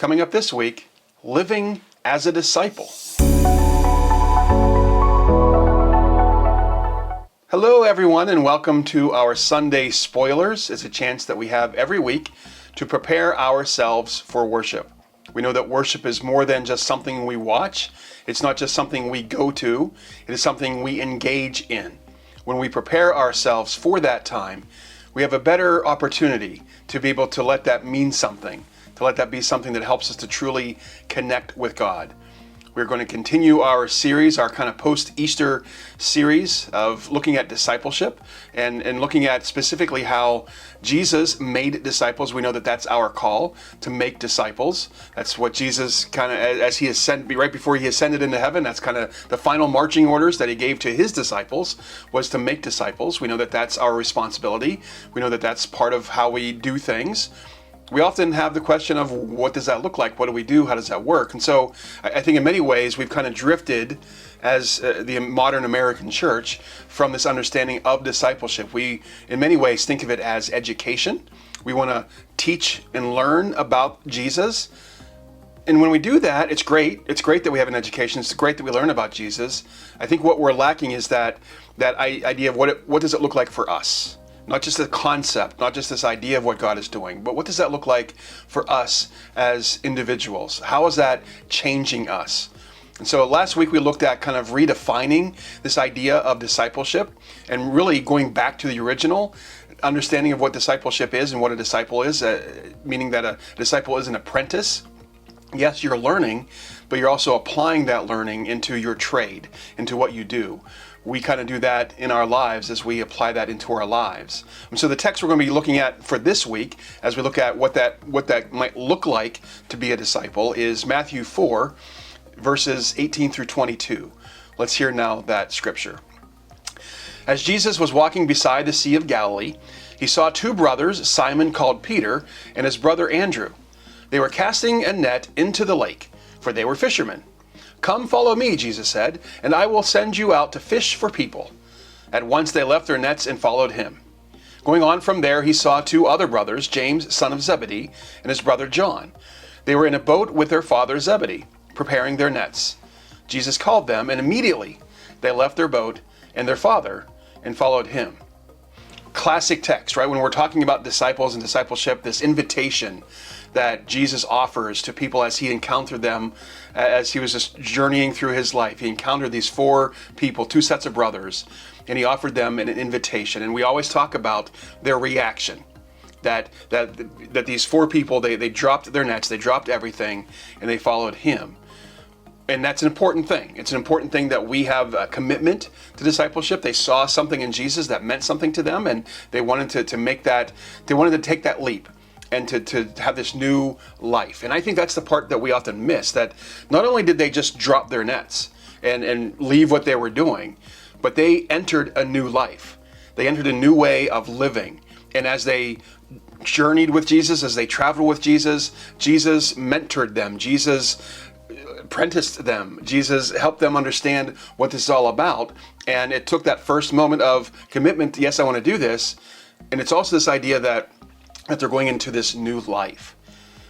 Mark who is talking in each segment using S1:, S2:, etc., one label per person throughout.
S1: Coming up this week, living as a disciple. Hello everyone, and welcome to our Sunday Spoilers. It's a chance that we have every week to prepare ourselves for worship. We know that worship is more than just something we watch. It's not just something we go to. It is something we engage in. When we prepare ourselves for that time, we have a better opportunity to be able to let that mean something, to let that be something that helps us to truly connect with God. We're going to continue our series, our kind of post-Easter series of looking at discipleship and looking at specifically how Jesus made disciples. We know that that's our call, to make disciples. That's what Jesus kind of, as he ascended, right before he ascended into heaven, that's kind of the final marching orders that he gave to his disciples, was to make disciples. We know that that's our responsibility. We know that that's part of how we do things. We often have the question of what does that look like? What do we do? How does that work? And so I think in many ways we've kind of drifted as the modern American church from this understanding of discipleship. We, in many ways, think of it as education. We want to teach and learn about Jesus. And when we do that, it's great. It's great that we have an education. It's great that we learn about Jesus. I think what we're lacking is that idea of what does it look like for us? Not just a concept, not just this idea of what God is doing, but what does that look like for us as individuals? How is that changing us? And so last week we looked at kind of redefining this idea of discipleship and really going back to the original understanding of what discipleship is and what a disciple is, meaning that a disciple is an apprentice. Yes, you're learning, but you're also applying that learning into your trade, into what you do. We kind of do that in our lives as we apply that into our lives. And so the text we're going to be looking at for this week, as we look at what that might look like to be a disciple, is Matthew 4, verses 18 through 22. Let's hear now that scripture. As Jesus was walking beside the Sea of Galilee, he saw two brothers, Simon called Peter, and his brother Andrew. They were casting a net into the lake, for they were fishermen. "Come, follow me," Jesus said, "and I will send you out to fish for people." At once they left their nets and followed him. Going on from there, he saw two other brothers, James, son of Zebedee, and his brother John. They were in a boat with their father Zebedee, preparing their nets. Jesus called them, and immediately they left their boat and their father and followed him. Classic text, right? When we're talking about disciples and discipleship, this invitation that Jesus offers to people as he encountered them, as he was just journeying through his life. He encountered these four people, two sets of brothers, and he offered them an invitation. And we always talk about their reaction, that these four people, they dropped their nets, they dropped everything, and they followed him. And that's an important thing. It's an important thing that we have a commitment to discipleship. They saw something in Jesus that meant something to them, and they wanted to make that, they wanted to take that leap and to have this new life. And I think that's the part that we often miss, that not only did they just drop their nets and leave what they were doing, but they entered a new life. They entered a new way of living. And as they journeyed with Jesus, as they traveled with Jesus, Jesus mentored them. Jesus apprenticed them. Jesus helped them understand what this is all about. And it took that first moment of commitment. Yes, I want to do this. And it's also this idea that they're going into this new life.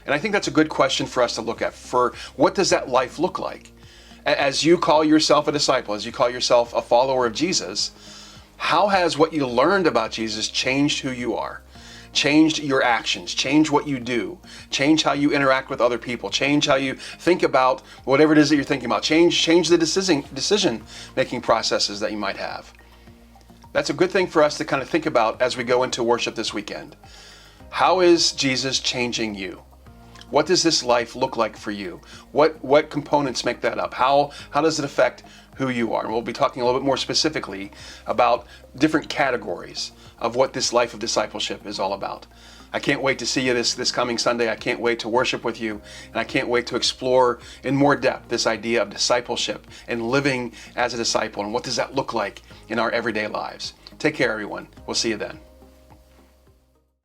S1: And I think that's a good question for us to look at. For what does that life look like? As you call yourself a disciple, as you call yourself a follower of Jesus, how has what you learned about Jesus changed who you are? Changed your actions, change what you do, change how you interact with other people, change how you think about whatever it is that you're thinking about, change the decision-making processes that you might have. That's a good thing for us to kind of think about as we go into worship this weekend. How is Jesus changing you? What does this life look like for you? What components make that up? How does it affect who you are? And we'll be talking a little bit more specifically about different categories of what this life of discipleship is all about. I can't wait to see you this coming Sunday. I can't wait to worship with you, and I can't wait to explore in more depth this idea of discipleship and living as a disciple, and what does that look like in our everyday lives. Take care, everyone. We'll see you then.